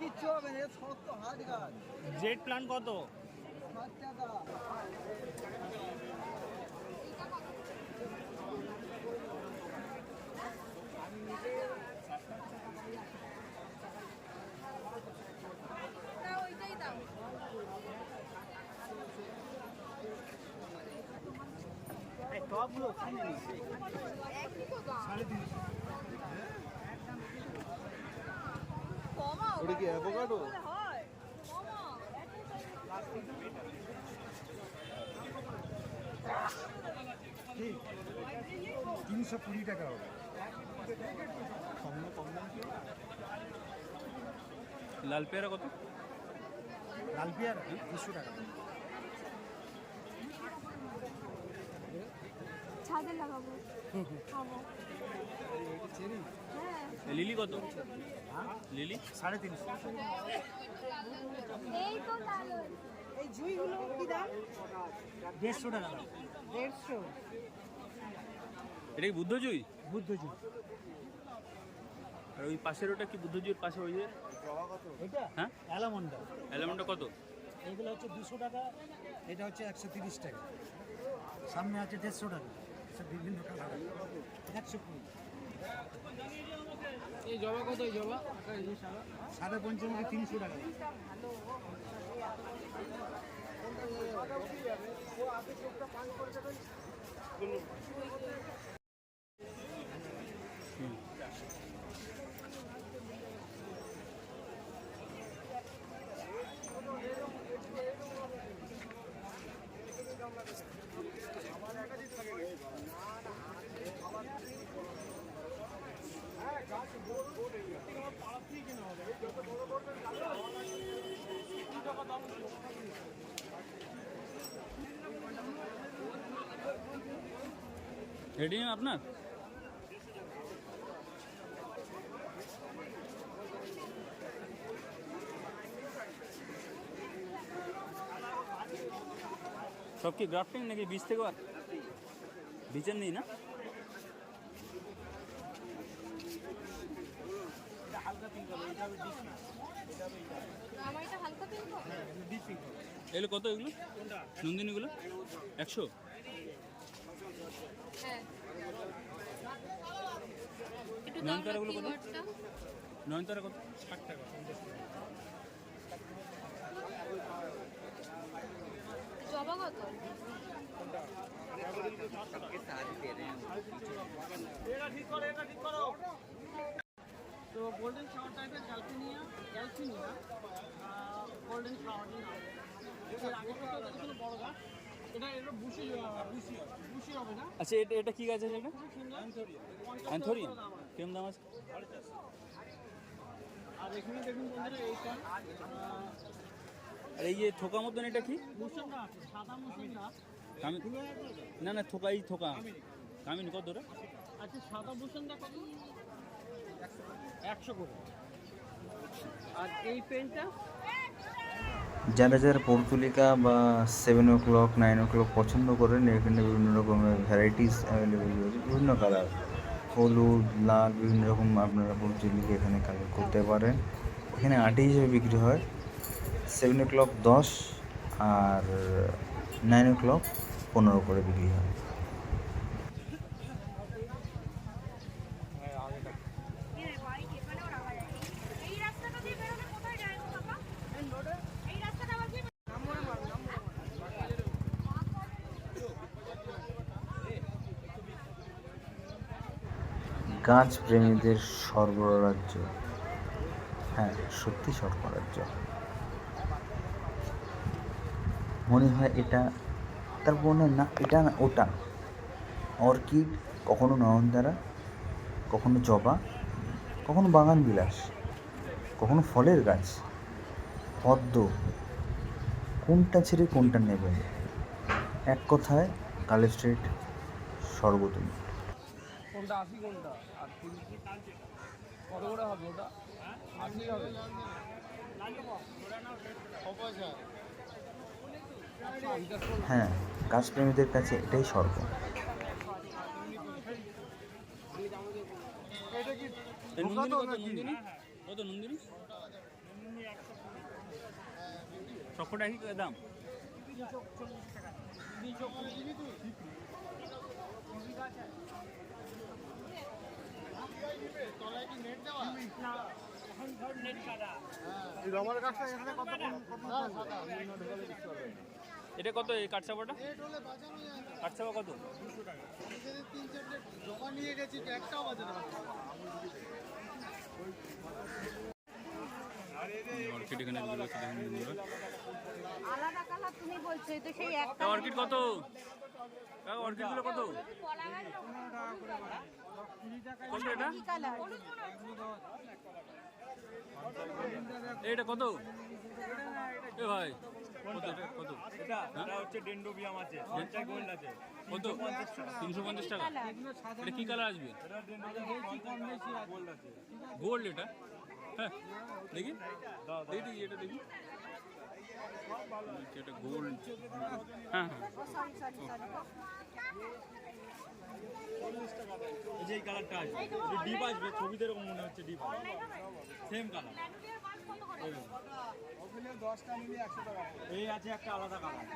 কিচ্ছু হবে না শক্ত হাত গাছ জেট প্ল্যান কত? 7 টাকা না ওইটাই দাও টপগুলো ওখানে নেই একই তো দাম 350 কমাও ওটা কি অ্যাভোকাডো? হয় কমাও ঠিক 320 টাকা হবে কম দাম কি লাল পেয়ারা কত? লাল পেয়ারা 200 টাকা ছাদে লাগাবো খাবো হ্যাঁ লিলি কত? লিলি 350 এই তো লালন এই জুইগুলো কি দাম 150 টাকা 150 এটা কি বুদ্ধজুই? বুদ্ধজুই আর ওই পাশের ওটা কি বুদ্ধজুইয়ের পাশে ওই যে এটা হ্যাঁ অ্যালামন্ডা অ্যালমন্ডটা কত? এগুলো হচ্ছে 200 টাকা এটা হচ্ছে 130 টাকা সামনে আছে 150 টাকা সব বিভিন্ন কালার 120 এই জবা কত এই জবা সাড়ে 55 300 টাকা রেডি আপনার? সব কি গ্রাফটিং নাকি বীজ থেকে বীজের নেই না? আমার এটা হালকা পিঙ্ক হবে এগুলো কত? এগুলো নন্দিনীগুলো 100? হ্যাঁ একটু নয়নতারাগুলো কত? কিওয়ার্ডটা নয়নতারা কত? 60 টাকা। জবা কত তো গোল্ডেন শাওয়ার টাইপের ক্যালসিনিয়া গোল্ডেন শাওয়ারই নাম এর আগে তো কতগুলো বড় গাছ আচ্ছা এটা এটা কি গাছ আছে এটা? অ্যান্থোরিয়াম। কেমন দাম আছে? আর এখানে দেখুন বন্ধুরা এইটা আর এই যে থোকা মতন এটা কি? মুসন্ডা আছে, সাদা মুসন্ডা। না না থোকা, এই থোকা কামিনি কত ওটা? আচ্ছা সাদা মুসন্ডা কত? 100 করে। আর এই পেনটা যারা যারা পর্তুলিকা বা 7 o'clock 9 o'clock পছন্দ করেন, এখানে বিভিন্ন রকমের ভ্যারাইটিস অ্যাভেলেবেল রয়েছে, বিভিন্ন কালার, হলুদ, লাল, বিভিন্ন রকম আপনারা পর্তুলিকা এখানে কালার করতে পারেন। এখানে আটি হিসেবে বিক্রি হয়। 7 o'clock 10 আর 9 o'clock 15 করে বিক্রি হয়। এই রাস্তাটা দিয়ে বেরোলে কোথায় যায় গো বাবা? এই রাস্তাটা আবার কি? গাছ প্রেমীদের স্বর্গরাজ্য, হ্যাঁ সত্যি স্বর্গরাজ্য। মনে হয় এটা, তারপর মনে হয় না এটা না ওটা। অর্কিড, কখনো নয়নতারা, কখনো জবা, কখনো বাগান বিলাস, কখনো ফলের গাছ, পদ্ম, কোনটা ছেড়ে কোনটা নেবেন? এক কথায় কালেভ স্ট্রিট স্বর্গতুল্য। কোনটা 80 কোনটা? আর কত করে হবে ওটা? 80 হবে। হ্যাঁ, গাছপ্রেমীদের কাছে এটাই স্বর্গ। এই নন্দিনী কত? নন্দিনী কত? নন্দিনী সবকটা একই দাম? এই রবার গাছটা এখানে কত এটা কত এই কাঠচাপাটা? কাঠচাপা কত? জমা নিয়ে গেছি, একটাও বাজারে অর্কিড এখানে এগুলো আছে, দেখুন বন্ধুরা। আলাদা কালার তুমি বলছো, এই তো সেই একটা। অর্কিড কত? অর্কিডগুলো কত? কত এটা? কি কালার? এটা কত? এ ভাই কত এটা? কত এটা হচ্ছে ডেন্ডোবিয়াম আছে, পঞ্চাশ গোল্ড আছে। কত? 350 টাকা। এটা কি কালার আসবে? গোল্ড আছে। গোল্ড এটা? হ্যাঁ দেখি দেখি এটা দেখি। এটা গোল্ড। হ্যাঁ হ্যাঁ এই যে এই কালারটা আসবে, ডিপ আসবে, ছবিতে এরকম মনে হচ্ছে ডিপ আসবে, সেম কালার। ওখানে 10টা নিলে 100 টাকা। এই আছে একটা আলাদা কালার,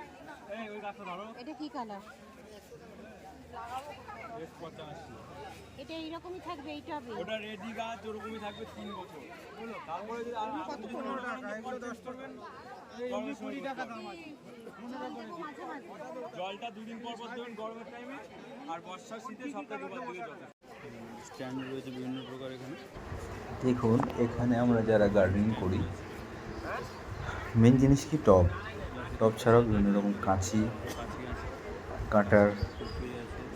এই ওই গাছটা ধরো, এটা কি কালার? S85। এটা এইরকমই থাকবে, এইটা হবে। ওটা রেডি গাছ, ওরকমই থাকবে 3 বছর। বুঝলো? তারপরে যদি আর কত টাকা? এগুলো 10 করবেন, এই 20 টাকা দাম আছে। মাঝে মাঝে জলটা 2 দিন পর পর দেবেন গরমের টাইমে, আর বর্ষার শীতে সপ্তাহে 2 বার দিলে যথেষ্ট। স্ট্যান্ড রয়েছে বিভিন্ন প্রকার এখানে। দেখুন এখানে আমরা যারা গার্ডেনিং করি, মেন জিনিস কি টব। টব ছাড়াও বিভিন্ন রকম কাঁচি, কাটার,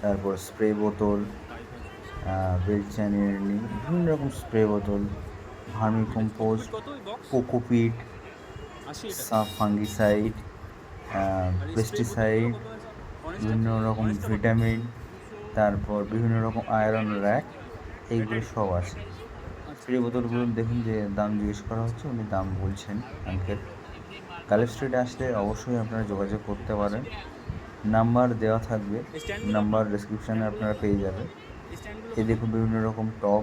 তারপর স্প্রে বোতল, বেলচানির বিভিন্ন রকম স্প্রে বোতল, ভার্মি কম্পোস্ট, কত ওই বক্স? কোকোপিট, 80 এটা। সাব ফাঙ্গিসাইড, পেস্টিসাইড, বিভিন্ন রকম ভিটামিন, তারপর বিভিন্ন রকম আয়রন র্যাক, এইগুলো সব আছে। স্প্রে বোতলগুলো দেখুন যে দাম জিজ্ঞেস করা হচ্ছে, উনি দাম বলছেন আঙ্কেল। কালেভ স্ট্রিটে আসলে অবশ্যই আপনারা যোগাযোগ করতে পারেন, নাম্বার দেওয়া থাকবে, নাম্বার ডিসক্রিপশানে আপনারা পেয়ে যাবেন। এই দেখুন বিভিন্ন রকম টব,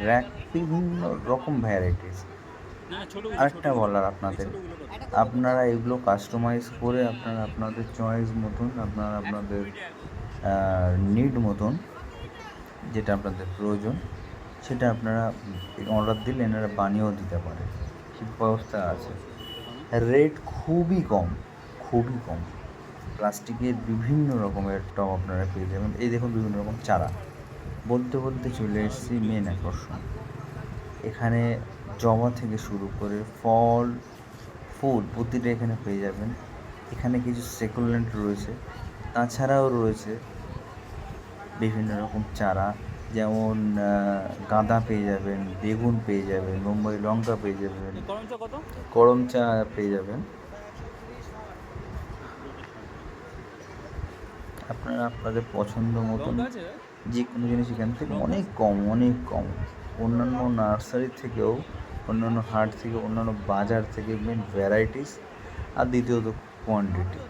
র্যাক, বিভিন্ন রকম ভ্যারাইটিস। না ছোট আরেকটা বলার আপনাদের, আপনারা এগুলো কাস্টমাইজ করে আপনারা আপনাদের চয়েস মতন, আপনারা আপনাদের নিড মতন, যেটা আপনাদের প্রয়োজন সেটা আপনারা অর্ডার দিলে এনারা বানিয়েও দিতে পারে, সেই ব্যবস্থা আছে। রেট খুবই কম, খুবই কম। প্লাস্টিকের বিভিন্ন রকমের টব আপনারা পেয়ে যাবেন। এই দেখুন বিভিন্ন রকম চারা। বলতে বলতে চলে এসেছি মেন আকর্ষণ। এখানে জবা থেকে শুরু করে ফল, ফুল প্রতিটা এখানে পেয়ে যাবেন। এখানে কিছু সেকুলেন্ট রয়েছে, তাছাড়াও রয়েছে বিভিন্ন রকম চারা, যেমন গাঁদা পেয়ে যাবেন, বেগুন পেয়ে যাবেন, মুম্বাই লঙ্কা পেয়ে যাবেন, করম চা কত? করম চা পেয়ে যাবেন। আপনারা আপনাদের পছন্দ মতন লঙ্কা আছে? যে কোনো জিনিস এখান থেকে অনেক কম অন্যান্য নার্সারি থেকেও, অন্যান্য হাট থেকে, অন্যান্য বাজার থেকে মেন ভ্যারাইটিস আর দ্বিতীয়ত কোয়ান্টিটি,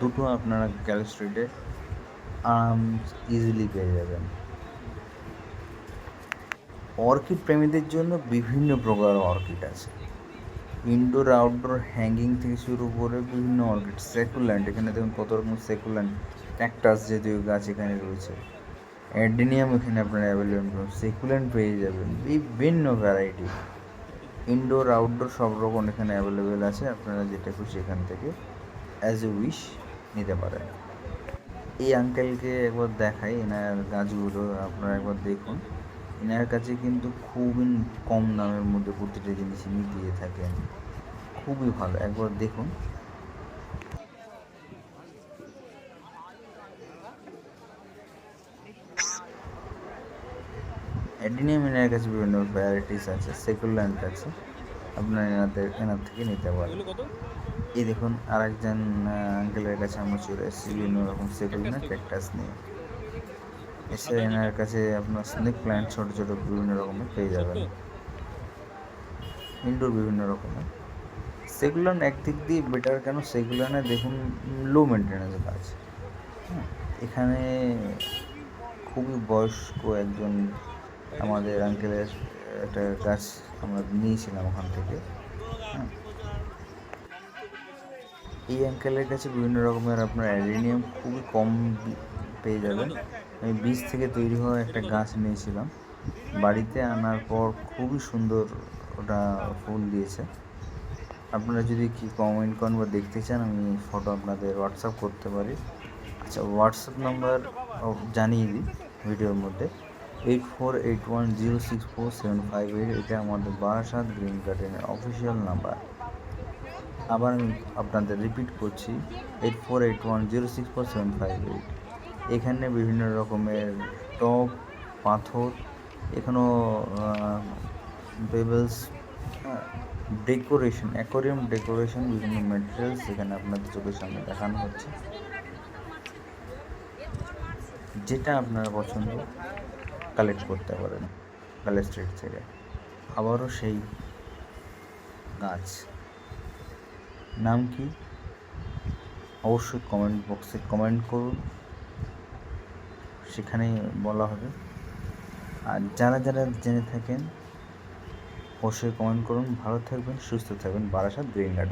দুটো আপনারা গ্যালো স্ট্রিটে ইজিলি পেয়ে যাবেন। অর্কিড প্রেমীদের জন্য বিভিন্ন প্রকার অর্কিড আছে, ইনডোর আউটডোর হ্যাঙ্গিং থেকে শুরু করে বিভিন্ন অর্কিড, সেকুল্যান্ট, এখানে দেখুন কত রকম সেকুল্যান্ট, ক্যাকটাস জাতীয় গাছ এখানে রয়েছে, অ্যাডেনিয়াম এখানে আপনারা অ্যাভেলেবেল পাবেন, সেকুল্যান্ট পেয়ে যাবেন, বিভিন্ন ভ্যারাইটি, ইনডোর আউটডোর সব রকম এখানে অ্যাভেলেবেল আছে। আপনারা যেটা খুশি এখান থেকে অ্যাজ এ উইশ নিতে পারেন। এই আঙ্কেলকে একবার দেখাই, এনার গাছগুলো আপনারা একবার দেখুন। এনার কাছে কিন্তু খুবই কম দামের মধ্যে প্রতিটা জিনিস ইনি দিয়ে থাকেন, খুবই ভালো, একবার দেখুন। অ্যাডিনিয়াম এনার কাছে বিভিন্ন ভ্যারাইটিস আছে, সেকুল্যান্ট আছে, আপনারা এনার থেকে নিতে পারেন। এগুলো কত? এই দেখুন আরেকজন আঙ্কেলের কাছে আমরা চলে এসেছি বিভিন্ন রকম সেকুল্যান্ট ক্যাকটাস নিয়ে। এছাড়া এনার কাছে আপনার স্নেক প্ল্যান্ট ছোটো ছোটো বিভিন্ন রকমের পেয়ে যাবেন, ইনডোর বিভিন্ন রকমের। সেগুলান একদিক দিয়ে বেটার, কেন সেগুলানে দেখুন লো মেনটেন্যান্স গাছ। এখানে খুবই বয়স্ক একজন আমাদের আঙ্কেলের একটা গাছ আমরা নিয়েছিলাম ওখান থেকে। এই আঙ্কেলের কাছে বিভিন্ন রকমের আপনার অ্যাডেনিয়াম খুবই কম পেয়ে যাবেন। আমি বীজ থেকে তৈরি হওয়া একটা গাছ নিয়েছিলাম, বাড়িতে আনার পর খুবই সুন্দর ওটা ফুল দিয়েছে। আপনারা যদি কি কমেন্ট করেন বা দেখতে চান, আমি ফটো আপনাদের হোয়াটসঅ্যাপ করতে পারি। আচ্ছা, হোয়াটসঅ্যাপ নাম্বার জানিয়ে দিই ভিডিওর মধ্যে, 8481064758, এটা আমাদের বারাসাত গ্রিন গার্ডেনের অফিসিয়াল নাম্বার। আবার আমি আপনাদের রিপিট করছি, 8481064758। এখানে বিভিন্ন রকমের টব, পাথর, এখানেও বেবেলস, ডেকোরেশন, অ্যাকোয়ারিয়াম ডেকোরেশন, বিভিন্ন ম্যাটেরিয়ালস এখানে আপনাদের চোখের সামনে দেখানো হচ্ছে। যেটা আপনারা পছন্দ কালেক্ট করতে পারেন গ্যালো স্ট্রিট থেকে। আবারও সেই গাছ নাম কি অবশ্যই কমেন্ট বক্সে কমেন্ট করুন, সেখানে বলা হবে। আর যারা যারা জেনে থাকেন অবশ্যই কমেন্ট করুন। ভালো থাকবেন, সুস্থ থাকবেন। Barasat green garden.